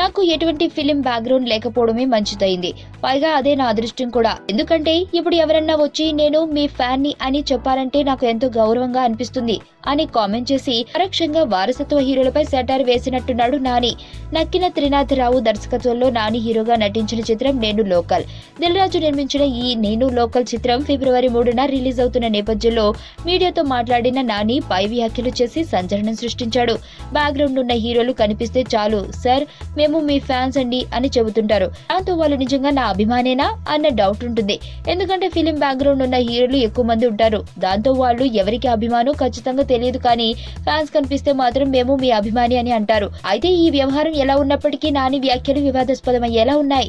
నాకు ఎటువంటి film background లేకపోవడమే మంచిదైంది. పైగా అదే నా అదృష్టం కూడా. ఎందుకంటే ఇప్పుడు ఎవరన్నా వచ్చి నేను మీ ఫ్యాన్ ని అని చెప్పాలంటే నాకు ఎంతో గౌరవంగా అనిపిస్తుంది అని కామెంట్ చేసి పరోక్షంగా వారసత్వ హీరోలపై సెటార్ వేసినట్టున్నాడు నాని. నక్కిన త్రినాథరావు దర్శకత్వంలో నాని హీరోగా నటించిన చిత్రం నేను లోకల్. దిల్ రాజు నిర్మించిన ఈ నేను లోకల్ చిత్రం ఫిబ్రవరి 3న రిలీజ్ అవుతున్న నేపథ్యంలో మీడియాతో మాట్లాడిన నాని పై వ్యాఖ్యలు చేసి సంచలనం సృష్టించాడు. బ్యాక్గ్రౌండ్ ఉన్న హీరోలు కనిపిస్తే చాలు సార్ మేము మీ ఫ్యాన్స్ అండి అని చెబుతుంటారు. దాంతో వాళ్ళు నిజంగా నా అభిమానేనా అన్న డౌట్ ఉంటుంది. ఎందుకంటే ఫిలిం బ్యాక్గ్రౌండ్ ఉన్న హీరోలు ఎక్కువ మంది ఉంటారు. దాంతో వాళ్ళు ఎవరికి అభిమానం ఖచ్చితంగా తెలియదు, కానీ ఫ్యాన్స్ కనిపిస్తే మాత్రం మేము మీ అభిమాని అని అంటారు. అయితే ఈ వ్యవహారం ఎలా ఉన్నప్పటికీ నాని వ్యాఖ్యలు వివాదాస్పదమయ్యేలా ఉన్నాయి.